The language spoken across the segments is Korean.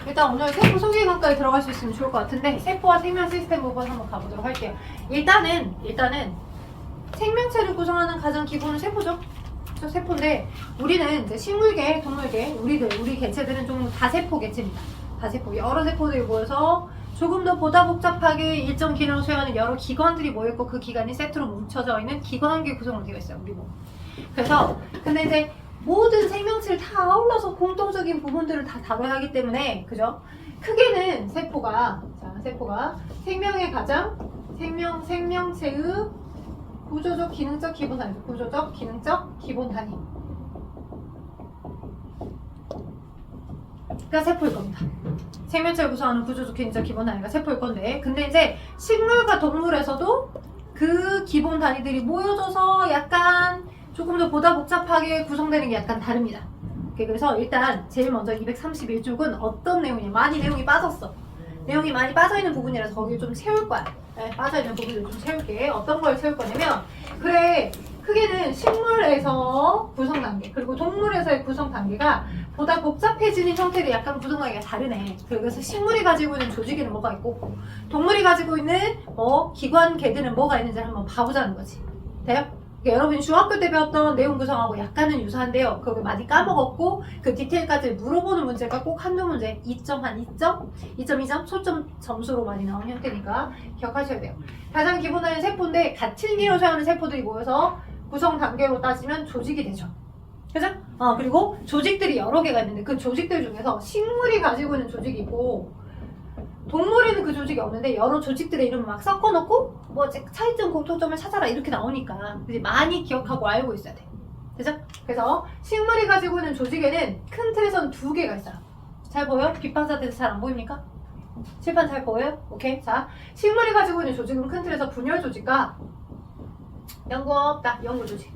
일단 오늘 세포 소개관까지 들어갈 수 있으면 좋을 것 같은데 세포와 생명 시스템 부분 한번 가보도록 할게요. 일단은 생명체를 구성하는 가장 기본은 세포죠. 그래서 세포인데 우리는 이제 식물계, 동물계, 우리 개체들은 좀 다세포 개체입니다. 다세포, 여러 세포들이 모여서 조금 더 보다 복잡하게 일정 기능을 수행하는 여러 기관들이 모여있고 그 기관이 세트로 뭉쳐져 있는 기관계 구성으로 되어 있어요. 우리 몸. 그래서 근데 이제 모든 생명체를 다 아울러서 공통적인 부분들을 다 다뤄야 하기 때문에 그죠? 크게는 세포가 생명의 가장 생명체의 구조적 기능적 기본 단위, 구조적 기능적 기본 단위. 가 세포일 겁니다. 생명체를 구성하는 구조적 기능적 기본 단위가 세포일 건데, 근데 이제 식물과 동물에서도 그 기본 단위들이 모여져서 약간 조금 더 보다 복잡하게 구성되는 게 약간 다릅니다. 그래서 일단 제일 먼저 231쪽은 어떤 내용이냐, 많이 내용이 빠졌어. 내용이 많이 빠져있는 부분이라서 거기 좀 채울 거야. 네, 빠져있는 부분을 좀 채울게. 어떤 걸 채울 거냐면, 그래, 크게는 식물에서 구성 단계, 그리고 동물에서의 구성 단계가 보다 복잡해지는 형태로 약간 구성 단계가 다르네. 그래서 식물이 가지고 있는 조직에는 뭐가 있고, 동물이 가지고 있는 기관계들은 뭐가 있는지 한번 봐보자는 거지. 돼요? 그러니까 여러분이 중학교 때 배웠던 내용 구성하고 약간은 유사한데요. 그걸 많이 까먹었고 그 디테일까지 물어보는 문제가 꼭 한두 문제 2점, 한 2점, 2.2점 소점 점수로 많이 나오는 형태니까 기억하셔야 돼요. 가장 기본적인 세포인데 같은 기능을 수행하는 세포들이 모여서 구성 단계로 따지면 조직이 되죠. 그죠? 그리고 조직들이 여러 개가 있는데 그 조직들 중에서 식물이 가지고 있는 조직이 있고 동물에는 그 조직이 없는데 여러 조직들의 이름을 막 섞어놓고 뭐 차이점 공통점을 찾아라 이렇게 나오니까 많이 기억하고 알고 있어야 돼. 그죠? 그래서 식물이 가지고 있는 조직에는 큰 틀에선 2개가 있어요. 잘 보여? 빛반사돼서 잘 안 보입니까? 칠판 잘 보여요? 오케이. 자, 식물이 가지고 있는 조직은 큰 틀에서 분열 조직과 연구 없다. 연구 조직.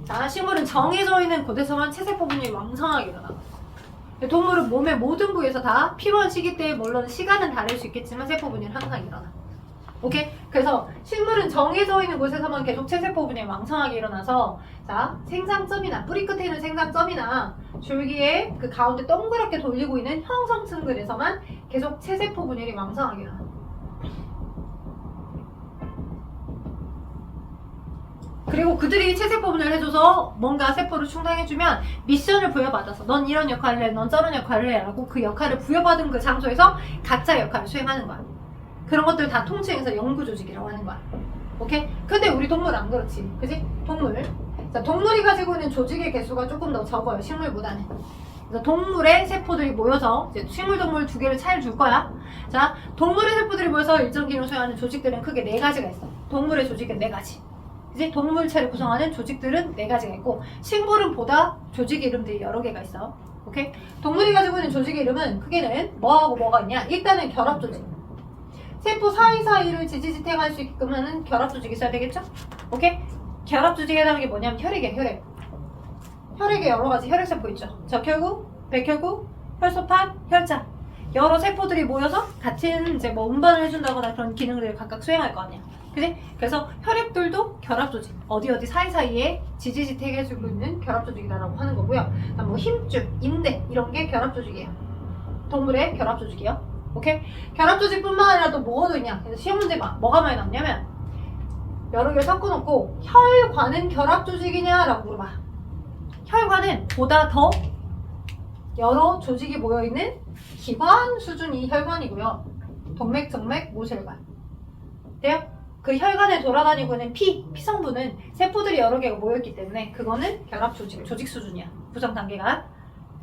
자, 식물은 정해져 있는 곳에서만 체세포 분열이 왕성하게 일어나. 동물은 몸의 모든 부위에서 다 필요한 시기 때에 물론 시간은 다를 수 있겠지만 세포 분열은 항상 일어나. 오케이? 그래서 식물은 정해져 있는 곳에서만 계속 체세포 분열이 왕성하게 일어나서 자, 생장점이나 뿌리 끝에 있는 생장점이나 줄기의 그 가운데 동그랗게 돌리고 있는 형성층들에서만 계속 체세포 분열이 왕성하게 일어나. 그리고 그들이 체세포 분열을 해줘서 뭔가 세포를 충당해주면 미션을 부여받아서 넌 이런 역할을 해, 넌 저런 역할을 해 라고 그 역할을 부여받은 그 장소에서 각자 역할을 수행하는 거야. 그런 것들 다 통칭해서 연구조직이라고 하는 거야. 오케이? 근데 우리 동물은 안 그렇지. 그지? 동물. 자, 동물이 가지고 있는 조직의 개수가 조금 더 적어요. 식물보다는. 그래서 동물의 세포들이 모여서 이제 식물, 동물 2개를 차이를 줄 거야. 자, 동물의 세포들이 모여서 일정 기능을 수행하는 조직들은 크게 4가지가 있어. 동물의 조직은 4가지. 이제 동물체를 구성하는 조직들은 4가지가 있고 식물은 보다 조직 이름들이 여러 개가 있어. 오케이? 동물이 가지고 있는 조직의 이름은 크게는 뭐하고 뭐가 있냐? 일단은 결합 조직. 세포 사이사이를 지지직행할 수 있게끔 하는 결합 조직이 있어야 되겠죠? 오케이? 결합 조직에 해당하는 게 뭐냐면 혈액이야, 혈액. 혈액에 여러 가지 혈액세포 있죠. 적혈구, 백혈구, 혈소판, 혈장. 여러 세포들이 모여서 같은 이제 뭐 운반을 해준다거나 그런 기능들을 각각 수행할 거 아니야. 그지? 그래서 혈액들도 결합조직, 어디 사이사이에 지지직행해주고 있는 결합조직이라고 하는 거고요. 뭐 힘줄, 인대 이런 게 결합조직이에요. 동물의 결합조직이요. 오케이? 결합조직뿐만 아니라 또 뭐가 있냐? 그래서 시험 문제 뭐가 많이 나오냐면 여러 개를 섞어놓고 혈관은 결합조직이냐? 라고 물어봐. 혈관은 보다 더 여러 조직이 모여있는 기관 수준이 혈관이고요. 동맥, 정맥, 모세혈관. 돼요? 그 혈관에 돌아다니고 있는 피성분은 세포들이 여러 개가 모여있기 때문에 그거는 결합조직, 조직 수준이야. 구성 단계가.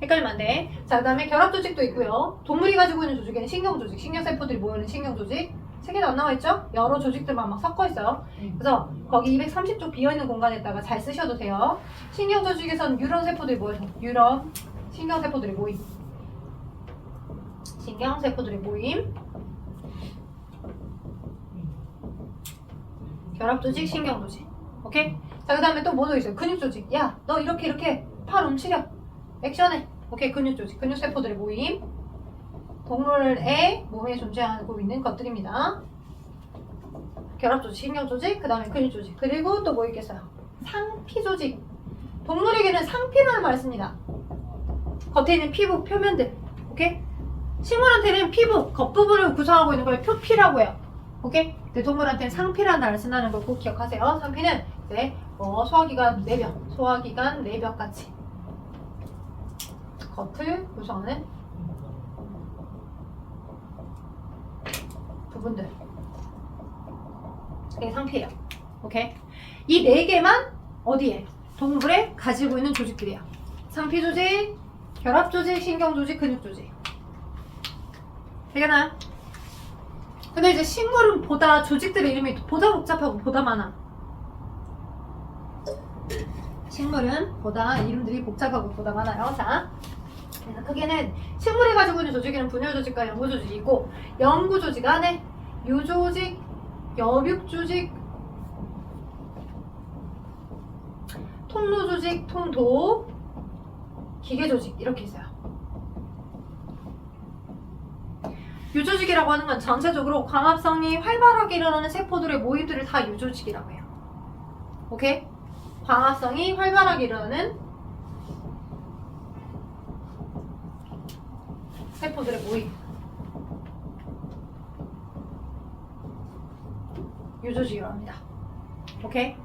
헷갈리면 안 돼. 자, 그 다음에 결합조직도 있고요. 동물이 가지고 있는 조직에는 신경조직, 신경세포들이 모여있는 신경조직. 책에도 안 나와있죠? 여러 조직들만 막 섞어있어요. 그래서 거기 230쪽 비어있는 공간에다가 잘 쓰셔도 돼요. 신경조직에서는 뉴런세포들이 모여서 뉴런, 신경세포들이 모임. 신경세포들이 모임. 결합조직, 신경조직. 오케이? 자, 그 다음에 또 뭐도 있어요? 근육조직. 야, 너 이렇게 팔 움츠려. 액션해. 오케이, 근육조직. 근육세포들의 모임. 동물의 몸에 존재하고 있는 것들입니다. 결합조직, 신경조직, 그 다음에 근육조직. 그리고 또 뭐 있겠어요? 상피조직. 동물에게는 상피라는 말을 씁니다. 겉에 있는 피부 표면들. 오케이? 식물한테는 피부 겉부분을 구성하고 있는 걸 표피라고 해요. 오케이? 근데 동물한테는 상피라는 단어를 쓴다는 걸 꼭 기억하세요. 상피는 이제 소화기관 내벽, 소화기관 내벽 같이 겉을 구성하는 부분들. 이게 상피예요. 오케이? 이 네 개만 어디에? 동물에 가지고 있는 조직들이야. 상피 조직, 결합 조직, 신경 조직, 근육 조직. 되겠나요? 근데 이제 식물은 보다 조직들의 이름이 보다 복잡하고 보다 많아. 식물은 보다 이름들이 복잡하고 보다 많아요. 자, 그래서 크게는 식물이 가지고 있는 조직에는 분열 조직과 연구 조직이 있고, 연구 조직 안에 유조직, 여육 조직, 통로 조직, 통도, 기계 조직 이렇게 있어요. 유조직이라고 하는 건 전체적으로 광합성이 활발하게 일어나는 세포들의 모임들을 다 유조직이라고 해요. 오케이? 광합성이 활발하게 일어나는 세포들의 모임. 유조직이라고 합니다. 오케이?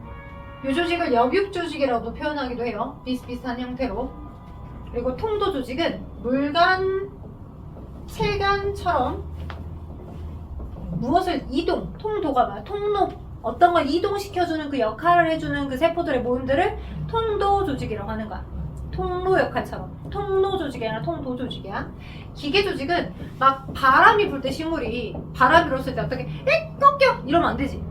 유조직을 여육조직이라고도 표현하기도 해요. 비슷비슷한 형태로. 그리고 통도 조직은 물간, 체간처럼 무엇을 이동, 통도가 말, 통로, 어떤 걸 이동시켜주는 그 역할을 해주는 그 세포들의 모임들을 통도 조직이라고 하는 거야. 통로 역할처럼. 통로 조직이 아니라 통도 조직이야. 기계 조직은 막 바람이 불 때 식물이 바람이 불었을 때 어떻게 꺾여! 이러면 안 되지.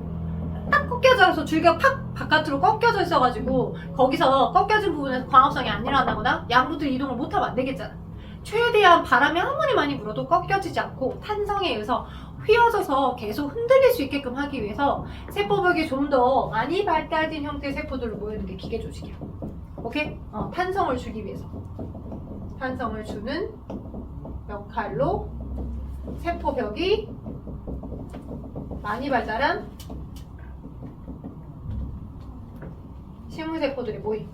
딱 꺾여져서 줄기가 팍 바깥으로 꺾여져 있어가지고 거기서 꺾여진 부분에서 광합성이 안 일어난다거나 양부들이 이동을 못하면 안 되겠잖아. 최대한 바람이 아무리 많이 불어도 꺾여지지 않고 탄성에 의해서 휘어져서 계속 흔들릴 수 있게끔 하기 위해서 세포벽이 좀 더 많이 발달된 형태의 세포들로 모이는 게 기계 조직이야. 오케이? 탄성을 주기 위해서. 탄성을 주는 역할로 세포벽이 많이 발달한 식물세포들이 모임.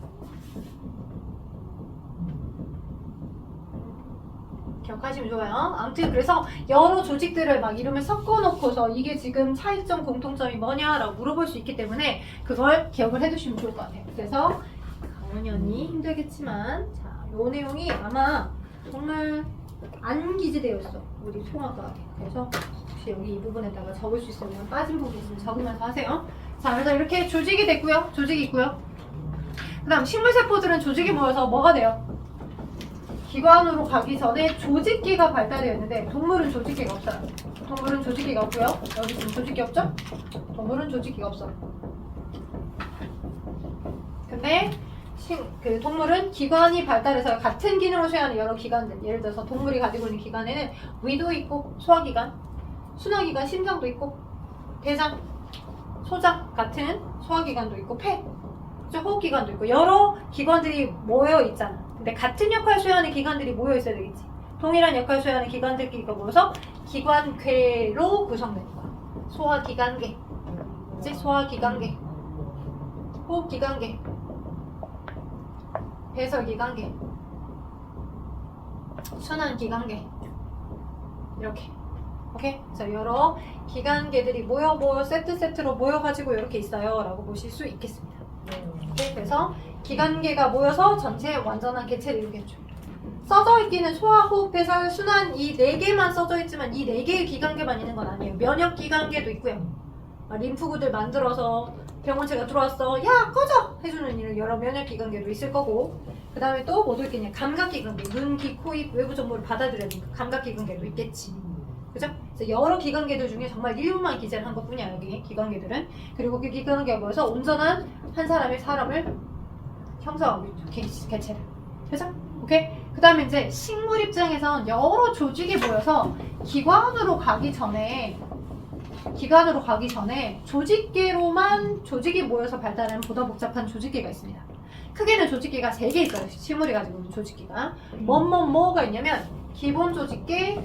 기억하시면 좋아요. 아무튼 그래서 여러 조직들을 막 이름을 섞어놓고서 이게 지금 차이점 공통점이 뭐냐라고 물어볼 수 있기 때문에 그걸 기억을 해두시면 좋을 것 같아요. 그래서 당연히 힘들겠지만 자, 요 내용이 아마 정말 안 기재되어 있어. 우리 통합과학에. 그래서 혹시 여기 이 부분에다가 적을 수 있으면 빠진 부분 있으면 적으면서 하세요. 자, 그래서 이렇게 조직이 됐고요. 조직이 있고요. 그 다음 식물세포들은 조직이 모여서 뭐가 돼요? 기관으로 가기 전에 조직기가 발달되어 있는데 동물은 조직기가 없어요. 동물은 조직기가 없고요. 여기 지금 조직기 없죠? 동물은 조직기가 없어. 근데 그 동물은 기관이 발달해서 같은 기능을 수행하는 여러 기관들, 예를 들어서 동물이 가지고 있는 기관에는 위도 있고 소화기관, 순화기관, 심장도 있고 대장, 소장 같은 소화기관도 있고 폐, 호흡기관도 있고 여러 기관들이 모여 있잖아. 근데 같은 역할을 수행하는 기관들이 모여 있어야 되겠지. 동일한 역할을 수행하는 기관들끼리가 모여서 기관괴로 구성되는 거야. 소화기관괴, 이제 소화기관괴, 호흡기관괴, 배설기관괴, 순환기관괴 이렇게. 오케이? 자, 여러 기관괴들이 모여 세트로 모여가지고 이렇게 있어요 라고 보실 수 있겠습니다. 오케이? 그래서 기관괴가 모여서 전체 완전한 개체를 이루겠죠. 써져 있기는 소화, 호흡, 배설, 순환 이 4개만 써져 있지만 이 4개의 기관괴만 있는 건 아니에요. 면역기관괴도 있고요. 림프구들 만들어서 병원체가 들어왔어. 야 꺼져! 해주는 이런 여러 면역기관괴도 있을 거고 그 다음에 또 뭐도 있겠냐. 감각기관괴. 눈, 귀, 코, 입 외부 정보를 받아들여야 되니까 감각기관괴도 있겠지. 그죠? 그래서 여러 기관괴들 중에 정말 일부만 기재를 한 것뿐이야 여기 기관괴들은. 그리고 그 기관괴가 모여서 온전한 한 사람을 형성하고 있죠. 개체를. 그죠? 오케이? 그 다음에 이제 식물 입장에선 여러 조직이 모여서 기관으로 가기 전에 조직계로만 조직이 모여서 발달하는 보다 복잡한 조직계가 있습니다. 크게는 조직계가 3개 있어요. 식물이 가지고 있는 조직계가. 뭐가 있냐면 기본 조직계,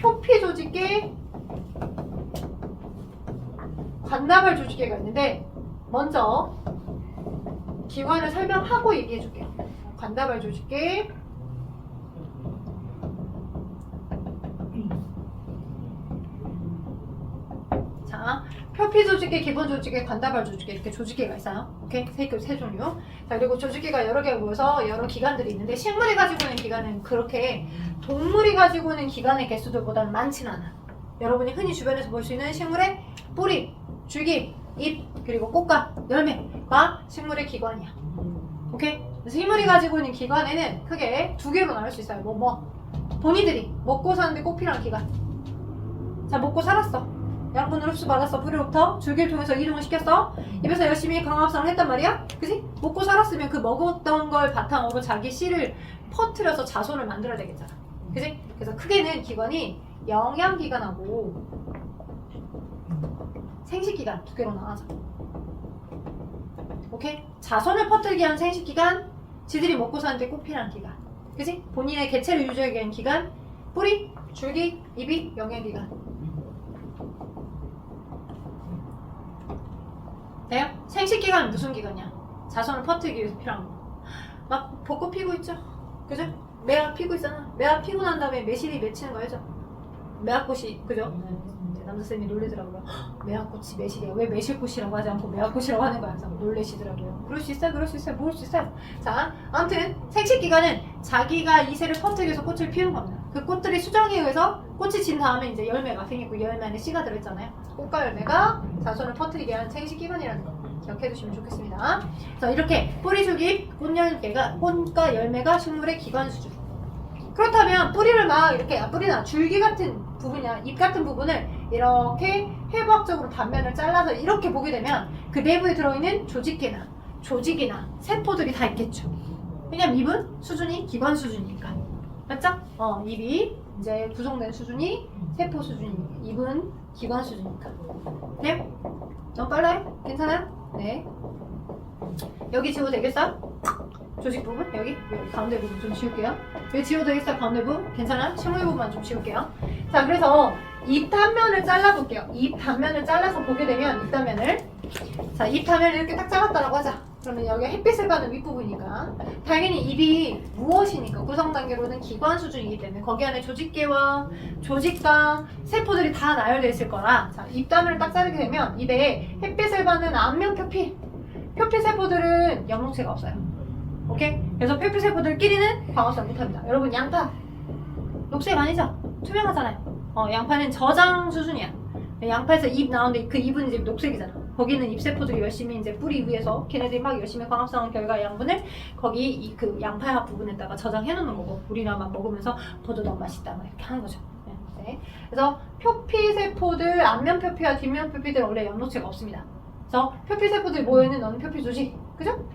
표피 조직계, 관나발 조직계가 있는데 먼저 기관을 설명하고 얘기해 줄게요. 관다발 조직계. 자, 표피 조직계, 기본 조직계, 관다발 조직계 이렇게 조직계가 있어요. 오케이? 세 종류. 자, 그리고 조직계가 여러 개가 모여서 여러 기관들이 있는데 식물이 가지고 있는 기관은 그렇게 동물이 가지고 있는 기관의 개수들보다는 많지는 않아. 여러분이 흔히 주변에서 볼 수 있는 식물의 뿌리, 줄기, 잎, 그리고 꽃과 열매가 식물의 기관이야. 오케이? 그래서 식물이 가지고 있는 기관에는 크게 두 개로 나눌 수 있어요. 본이들이 먹고 사는데 꼭 필요한 기관. 자, 먹고 살았어. 양분을 흡수받았어. 뿌리로부터 줄기를 통해서 이동을 시켰어. 입에서 열심히 광합성을 했단 말이야. 그치? 먹고 살았으면 그 먹었던 걸 바탕으로 자기 씨를 퍼뜨려서 자손을 만들어야 되겠잖아. 그치? 그래서 크게는 기관이 영양기관하고 생식기관 두 개로 나눠져. 오케이? 자손을 퍼뜨리기 위한 생식기관, 지들이 먹고 사는데 꼭 필요한 기관. 그치? 본인의 개체를 유지하기 위한 기관, 뿌리, 줄기, 잎이 영양기관. 돼요? 생식기관은 무슨 기관이야? 자손을 퍼뜨리기 위해서 필요한 거. 막 벚꽃 피고 있죠? 그죠? 매화 피고 있잖아. 매화 피고 난 다음에 매실이 맺히는 거 알죠? 매화꽃이, 그죠? 남자쌤이 놀리더라고요. 매화꽃이 매실이야. 왜 매실꽃이라고 하지 않고 매화꽃이라고 하는 거야? 그래서 놀래시더라고요. 그럴 수 있어요, 모를 수 있어요. 자, 아무튼 생식기관은 자기가 이세를 퍼뜨리기 위해서 꽃을 피우는 겁니다. 그 꽃들이 수정에 의해서 꽃이 진 다음에 이제 열매가 생기고 열매 안에 씨가 들어있잖아요. 꽃과 열매가 자손을 퍼뜨리게 하는 생식기관이라는 거 기억해 두시면 좋겠습니다. 자, 이렇게 뿌리, 줄기, 꽃과 열매가 식물의 기관 수준. 그렇다면 뿌리를 막 이렇게, 뿌리나 줄기 같은 부분이나 잎 같은 부분을 이렇게 해부학적으로 단면을 잘라서 이렇게 보게 되면 그 내부에 들어있는 조직계나 조직이나 세포들이 다 있겠죠. 왜냐면 잎은 수준이 기관 수준이니까. 맞죠? 잎이 이제 구성된 수준이 세포 수준이니까. 잎은 기관 수준이니까. 네? 너무 빨라요? 괜찮아요? 네. 여기 지워도 되겠어? 조직 부분? 여기 가운데 부분 좀 지울게요. 여기 지워도 되겠어? 가운데 부분? 괜찮아? 식물 부분만 좀 지울게요. 자, 그래서 잎 단면을 잘라볼게요. 잎 단면을 잘라서 보게 되면 잎 단면을, 자, 잎 단면을 이렇게 딱 잘랐다라고 하자. 그러면 여기 햇빛을 받는 윗부분이니까 당연히 잎이 무엇이니까 구성 단계로는 기관 수준이기 때문에 거기 안에 조직계와 조직과 세포들이 다 나열되어 있을 거라. 자, 잎 단면을 딱 자르게 되면 잎에 햇빛을 받는 안면 표피 세포들은 영록체가 없어요. 오케이? 그래서 표피 세포들끼리는 광합성 못합니다. 여러분, 양파 녹색 아니죠? 투명하잖아요. 양파는 저장 수준이야. 양파에서 잎 나오는데 그 잎은 이제 녹색이잖아. 거기는 잎세포들이 열심히 이제 뿌리 위에서 걔네들이 막 열심히 광합성한 결과 양분을 거기 그 양파 부분에다가 저장해 놓는 거고, 우리가 막 먹으면서 보도 너무 맛있다 막 이렇게 하는 거죠. 네. 그래서 표피세포들, 앞면 표피와 뒷면 표피들은 원래 연록체가 없습니다. 그래서 표피세포들이 모여있는 너는 표피 조직. 그죠?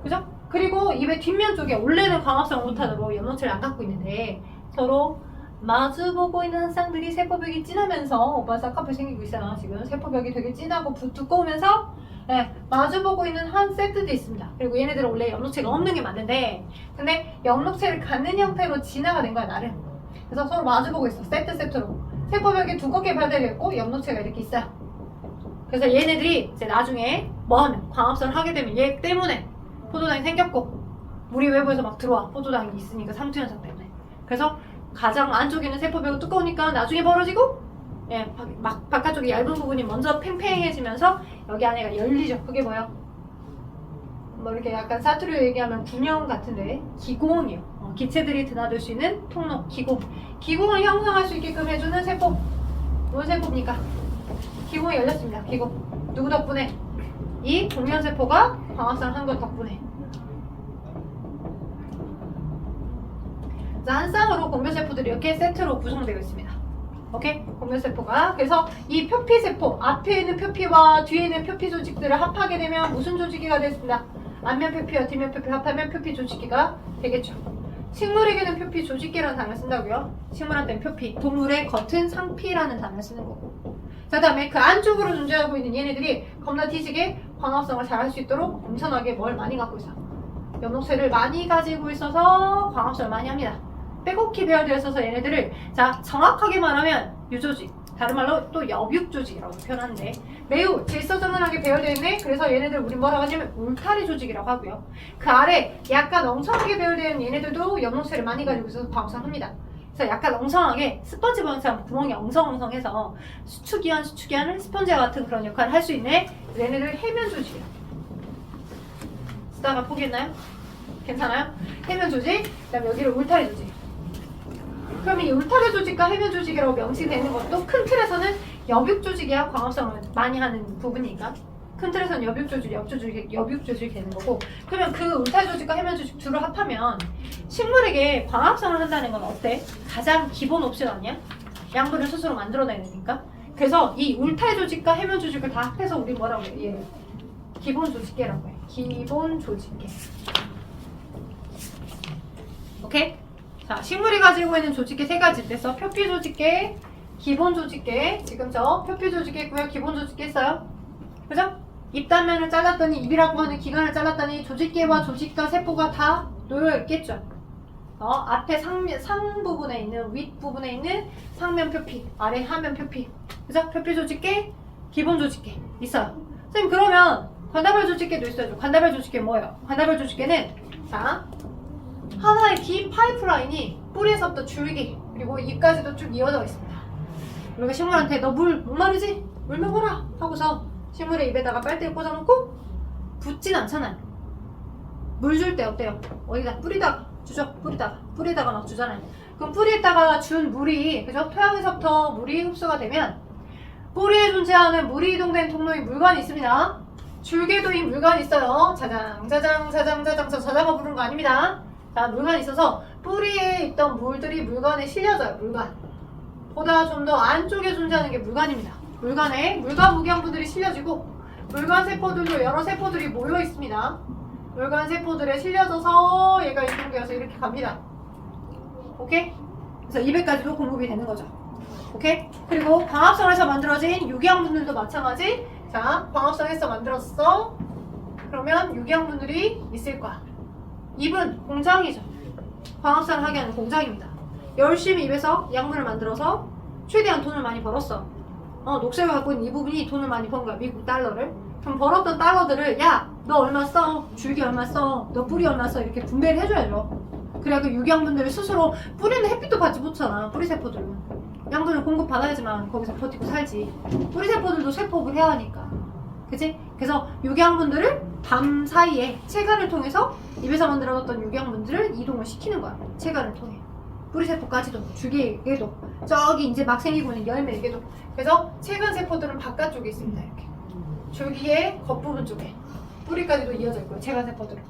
그죠? 그리고 잎의 뒷면 쪽에 원래는 광합성을 못하도록 연록체를 안 갖고 있는데 서로 마주보고 있는 한 쌍들이 세포벽이 진하면서, 오빠 쌍꺼풀 생기고 있어요. 지금 세포벽이 되게 진하고 두꺼우면서 마주보고 있는 한 세트도 있습니다. 그리고 얘네들은 원래 연록체가 없는 게 맞는데, 근데 연록체를 갖는 형태로 진화가 된 거야, 나름. 그래서 서로 마주보고 있어, 세트로. 세포벽이 두껍게 발달되었고 연록체가 이렇게 있어요. 그래서 얘네들이 이제 나중에 뭐하면 광합성을 하게 되면 얘 때문에 포도당이 생겼고, 우리 외부에서 막 들어와. 포도당이 있으니까 상투현상 때문에. 그래서 가장 안쪽에는 세포벽이 두꺼우니까 나중에 벌어지고, 막 바깥쪽에 얇은 부분이 먼저 팽팽해지면서 여기 안에가 열리죠. 그게 뭐예요? 뭐 이렇게 약간 사투리로 얘기하면 군형 같은데 기공이요. 기체들이 드나들 수 있는 통로, 기공을 형성할 수 있게끔 해주는 세포. 뭔 세포입니까? 기공이 열렸습니다. 기공. 누구 덕분에? 이 공면세포가 광합성을 한 것 덕분에. 자, 한 쌍으로 공면세포들이 이렇게 세트로 구성되어 있습니다. 오케이? 공면세포가. 그래서 이 표피세포, 앞에 있는 표피와 뒤에 있는 표피 조직들을 합하게 되면 무슨 조직기가 됐습니다. 앞면 표피와 뒷면 표피 합하면 표피 조직기가 되겠죠. 식물에게는 표피 조직기라는 단어를 쓴다고요. 식물한테는 표피, 동물의 겉은 상피라는 단어를 쓰는 거고. 자, 다음에 그 안쪽으로 존재하고 있는 얘네들이 겁나 뒤지게 광합성을 잘 할 수 있도록 엄청나게 뭘 많이 갖고 있어. 연록체를 많이 가지고 있어서 광합성을 많이 합니다. 빼곡히 배열되어 있어서 얘네들을, 자, 정확하게 말하면 유조직, 다른 말로 또 여byuk 조직이라고 표현하는데 매우 질서정연하게 배열되어 있네. 그래서 얘네들 우리 뭐라고 하냐면 울타리 조직이라고 하고요. 그 아래 약간 엉성하게 배열되어 있는 얘네들도 염록체를 많이 가지고 있어서 광합성합니다. 그래서 약간 엉성하게 스펀지 모양처럼 구멍이 엉성엉성해서 수축이한 스펀지와 같은 그런 역할을 할 수 있는 얘네들 해면 조직이에요. 쓰다가 포기했나요? 괜찮아요? 해면 조직, 그 다음에 여기를 울타리 조직. 그럼 이 울타리 조직과 해면 조직이라고 명시되는 것도 큰 틀에서는 여byuk 조직이야 광합성을 많이 하는 부분이니까 큰 틀에서는 여byuk 조직, 여byuk 조직이 되는 거고 그러면 그 울타리 조직과 해면 조직 둘을 합하면 식물에게 광합성을 한다는 건 어때? 가장 기본 옵션 아니야? 양분을 스스로 만들어내야 되니까 그래서 이 울타리 조직과 해면 조직을 다 합해서 우리 뭐라고 해? 얘 기본 조직계라고 해. 기본 조직계. 오케이? 자, 식물이 가지고 있는 조직계 세 가지 있대서 표피 조직계, 기본 조직계. 지금 저 표피 조직계 있고요. 기본 조직계 있어요. 그죠? 입단면을 잘랐더니 입이라고 하는 기관을 잘랐더니 조직계와 조직과 세포가 다 놓여 있겠죠. 앞에 상 부분에 있는 윗 부분에 있는 상면 표피, 아래 하면 표피. 그죠? 표피 조직계, 기본 조직계 있어요. 선생님 그러면 관다발 조직계도 있어야죠. 관다발 조직계 뭐예요? 관다발 조직계는 자 하나의 긴 파이프라인이 뿌리에서부터 줄기 그리고 잎까지도 쭉 이어져 있습니다. 우리가 식물한테 너 물 목마르지? 물 먹어라 하고서 식물의 입에다가 빨대를 꽂아놓고 붓진 않잖아요. 물 줄 때 어때요? 어디다 뿌리다가 주죠? 뿌리다가 막 주잖아요. 그럼 뿌리에다가 준 물이 그죠? 토양에서부터 물이 흡수가 되면 뿌리에 존재하는 물이 이동된 통로에 물관이 있습니다. 줄기에도 이 물관이 있어요. 자장을 부르는 거 아닙니다. 자, 물관이 있어서 뿌리에 있던 물들이 물관에 실려져요. 물관. 보다 좀 더 안쪽에 존재하는 게 물관입니다. 물관에 물관 무기양분들이 실려지고 물관 세포들도 여러 세포들이 모여 있습니다. 물관 세포들에 실려져서 얘가 이동되어서 이렇게 갑니다. 오케이? 그래서 200까지도 공급이 되는 거죠. 오케이? 그리고 광합성에서 만들어진 유기양분들도 마찬가지. 자, 광합성에서 만들었어. 그러면 유기양분들이 있을 거야. 잎은 공장이죠. 광합성을 하게 하는 공장입니다. 열심히 잎에서 약물을 만들어서 최대한 돈을 많이 벌었어. 녹색을 갖고 있는 이 부분이 돈을 많이 번 거야. 미국 달러를. 그럼 벌었던 달러들을 야, 너 얼마 써? 줄기 얼마 써? 너 뿌리 얼마 써? 이렇게 분배를 해줘야죠. 그래야 그 유기양분들을 스스로 뿌리는 햇빛도 받지 못하잖아. 뿌리 세포들은. 양분을 공급받아야지만 거기서 버티고 살지. 뿌리 세포들도 세포업을 해야 하니까. 그치? 그래서 유기양분들을 밤 사이에 체관을 통해서 입에서 만들어졌던 유기양분들을 이동을 시키는 거야. 체관을 통해. 뿌리세포까지도, 줄기에게도, 저기 이제 막 생기고 있는 열매에게도. 그래서 체관 세포들은 바깥쪽에 있습니다. 이렇게. 줄기의 겉부분 쪽에. 뿌리까지도 이어져 있고요. 체관 세포들은.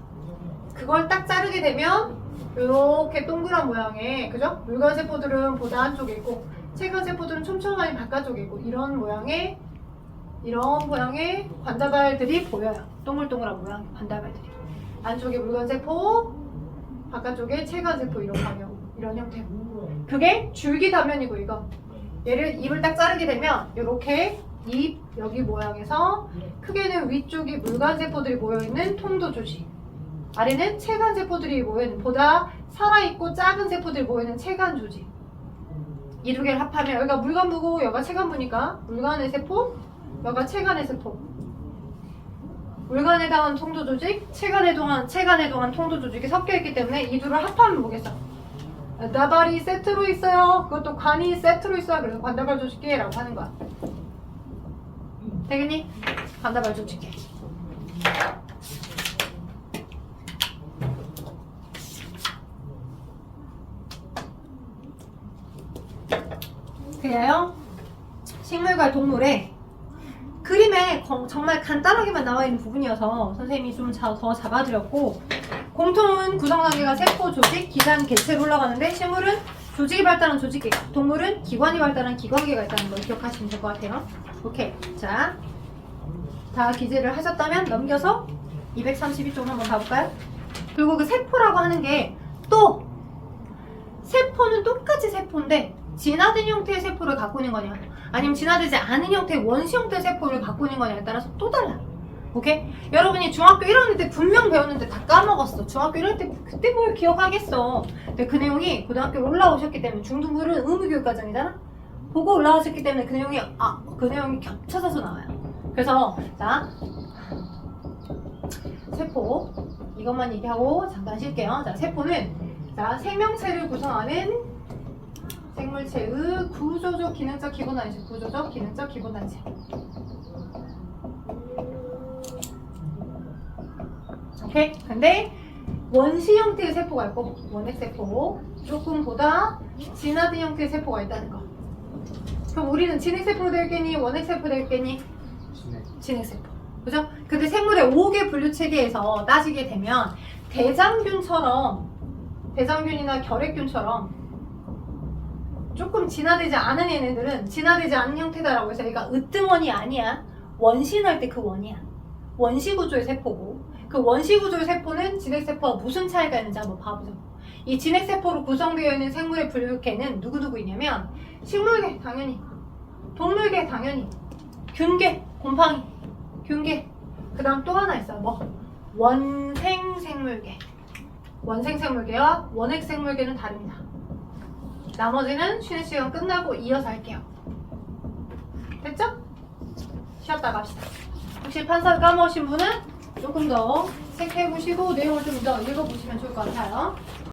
그걸 딱 자르게 되면 이렇게 동그란 모양의, 그죠? 물관 세포들은 보다 안쪽에 있고, 체관 세포들은 촘촘하게 바깥쪽에 있고, 이런 모양의 관자발들이 보여요. 동글동글한 모양의 관자발들이. 안쪽에 물관세포, 바깥쪽에 체관세포 이런 형태. 그게 줄기 단면이고 이거. 얘를 잎을 딱 자르게 되면 이렇게 잎 여기 모양에서 크게는 위쪽이 물관세포들이 모여있는 통도 조직. 아래는 체관세포들이 모여있는 보다 살아있고 작은 세포들이 모여있는 체관 조직. 이 두 개를 합하면 여기가 물관부고 여기가 체관부니까 물관의 세포 여기가 체관의 세포. 물관에 해당한 통도 조직, 체관에 해당한 통도 조직이 섞여 있기 때문에 이 둘을 합하면 뭐겠어? 나발이 세트로 있어요. 그것도 관이 세트로 있어요. 그래서 관다발 조직계라고 하는 거야. 되겠니? 관다발 조직계. 그래요? 식물과 동물의 그림에 정말 간단하게만 나와 있는 부분이어서 선생님이 좀 더 잡아드렸고 공통은 구성단계가 세포, 조직, 기산, 개체로 올라가는데 식물은 조직이 발달한 조직계가 동물은 기관이 발달한 기관계가 있다는 걸 기억하시면 될 것 같아요. 오케이. 자, 다 기재를 하셨다면 넘겨서 232쪽 한번 봐볼까요? 그리고 그 세포라고 하는 게 또 세포는 똑같이 세포인데 진화된 형태의 세포를 갖고 있는 거냐 아니면 진화되지 않은 형태의 원시 형태의 세포를 갖고 있는 거냐에 따라서 또 달라. 오케이? 여러분이 중학교 1학년 때 분명 배웠는데 다 까먹었어. 중학교 1학년 때 그때 뭘 기억하겠어. 근데 그 내용이 고등학교로 올라오셨기 때문에 중등부는 의무교육과정이잖아. 보고 올라왔기 때문에 그 내용이 겹쳐져서 나와요. 그래서 자 세포 이것만 얘기하고 잠깐 쉴게요. 자 세포는 자 생명체를 구성하는 생물체의 구조적 기능적 기본 단위체 구조적 기능적 기본 단위체. 오케이? 근데 원시 형태의 세포가 있고 원핵 세포 조금보다 진화된 형태의 세포가 있다는 거. 그럼 우리는 진핵 세포로 되겠니? 원핵 세포로 되겠니? 진핵 세포. 그죠? 근데 생물의 5개 분류 체계에서 따지게 되면 대장균이나 결핵균처럼 조금 진화되지 않은 얘네들은 진화되지 않은 형태다라고 해서 얘가 으뜸원이 아니야. 원신할 때 그 원이야. 원시 구조의 세포고 그 원시 구조의 세포는 진핵 세포와 무슨 차이가 있는지 한번 봐보자. 이 진핵 세포로 구성되어 있는 생물의 분류계는 누구누구 있냐면 식물계 당연히, 동물계 당연히, 균계, 곰팡이, 균계. 그 다음 또 하나 있어요. 뭐? 원생생물계. 원생생물계와 원핵생물계는 다릅니다. 나머지는 쉬는 시간 끝나고 이어서 할게요. 됐죠? 쉬었다 갑시다. 혹시 판사 까먹으신 분은 조금 더 체크해보시고 내용을 좀 더 읽어보시면 좋을 것 같아요.